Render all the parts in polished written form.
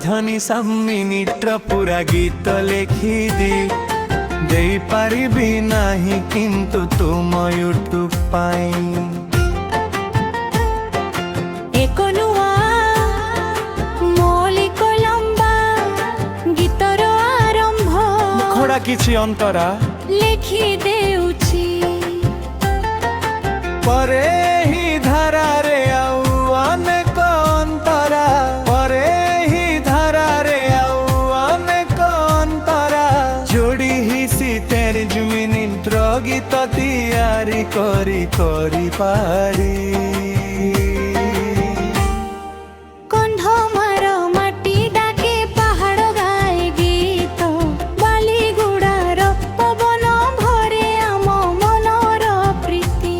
राजधानी सब मिनिट्र पूरा गीत लिखि दे पारिबी नाही किंतु तुम यूट्यूब पाई एक नुआ मौलिक लंबा गीतर आरंभ मुखड़ा किछि अंतरा लिखि देउछि परे ही धारा रे आउ अनेक अंतरा परे ही धारा रे आउ अनेक अंतरा जोड़ी ही तेरे जुमिनी गीत तैयारी करी पारी कंधमार माटी डाके पहाड़ गाए गीत बालीगुड़ार पवन भरे आम मनर प्रीति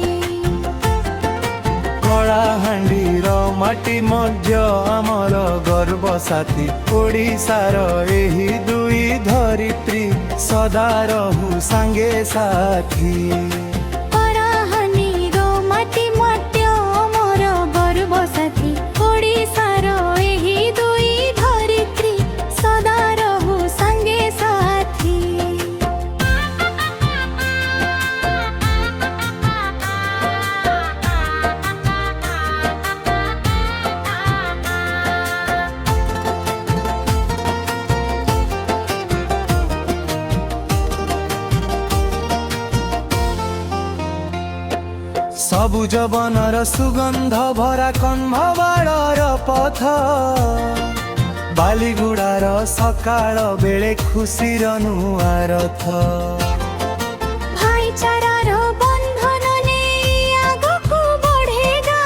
कलाहांडीर माटी मध्य आमर गर्व साथी ओडिशार एही दुई धरित्री सदा रहु सांगे साथी कलाहांडीर माटी मध्य आमर गर्व साथी ओडिशार एही दुई धरित्री सदा रहु सांगे साथी सबुज बनर सुगंध भरा कन्मबाड़र पथ बालीगुड़ार सकाळ बेले खुशीर नुआ रथ भाईचारार बंधन नेई आगकु बढ़ेगा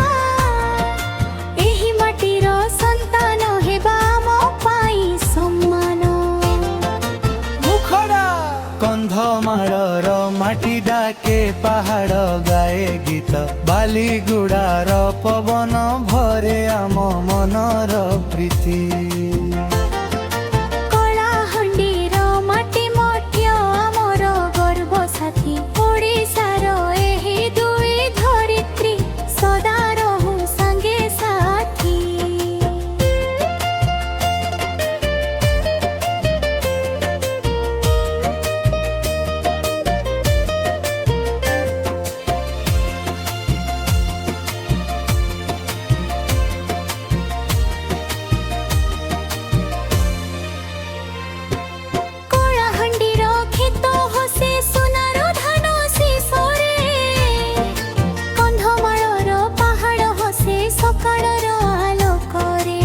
एही माटीर संतान हेबा मो पाई सम्मान मुखड़ा कंधमाळर माटी डाके पहाड़ गाए गीत बालीगुड़ार पवन भरे आम मनर प्रीति कलाहांडीर माटी मध्य आमर गर्व साथी ओडिशार एही दुई धरित्री सदा रहु सांगे साथी कलाहांडीर खेत हसे सोनार धान शेषरे कंधमाळर पहाड़ हसे सकाळर आलोकरे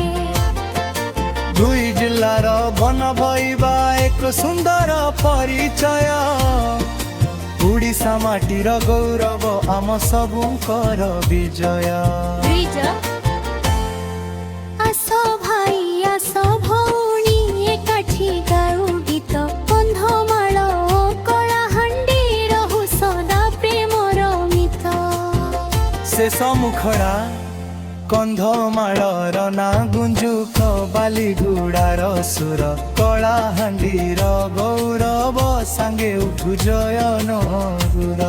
दुई जिल्लार वन भइबा एक सुंदर परिचय ओडिशा माटीर गौरव आम सबुंकर विजय आस भाई आस भौणी एकाठी गाऊ गीत कंधमाळ कलाहांडी रहु सदा प्रेमर मित शेष मुखड़ा कंधमाळर ना गुंजुक बालीगुड़ार सुर कलाहांडीर गौरव सांगे उठु जयन गुर।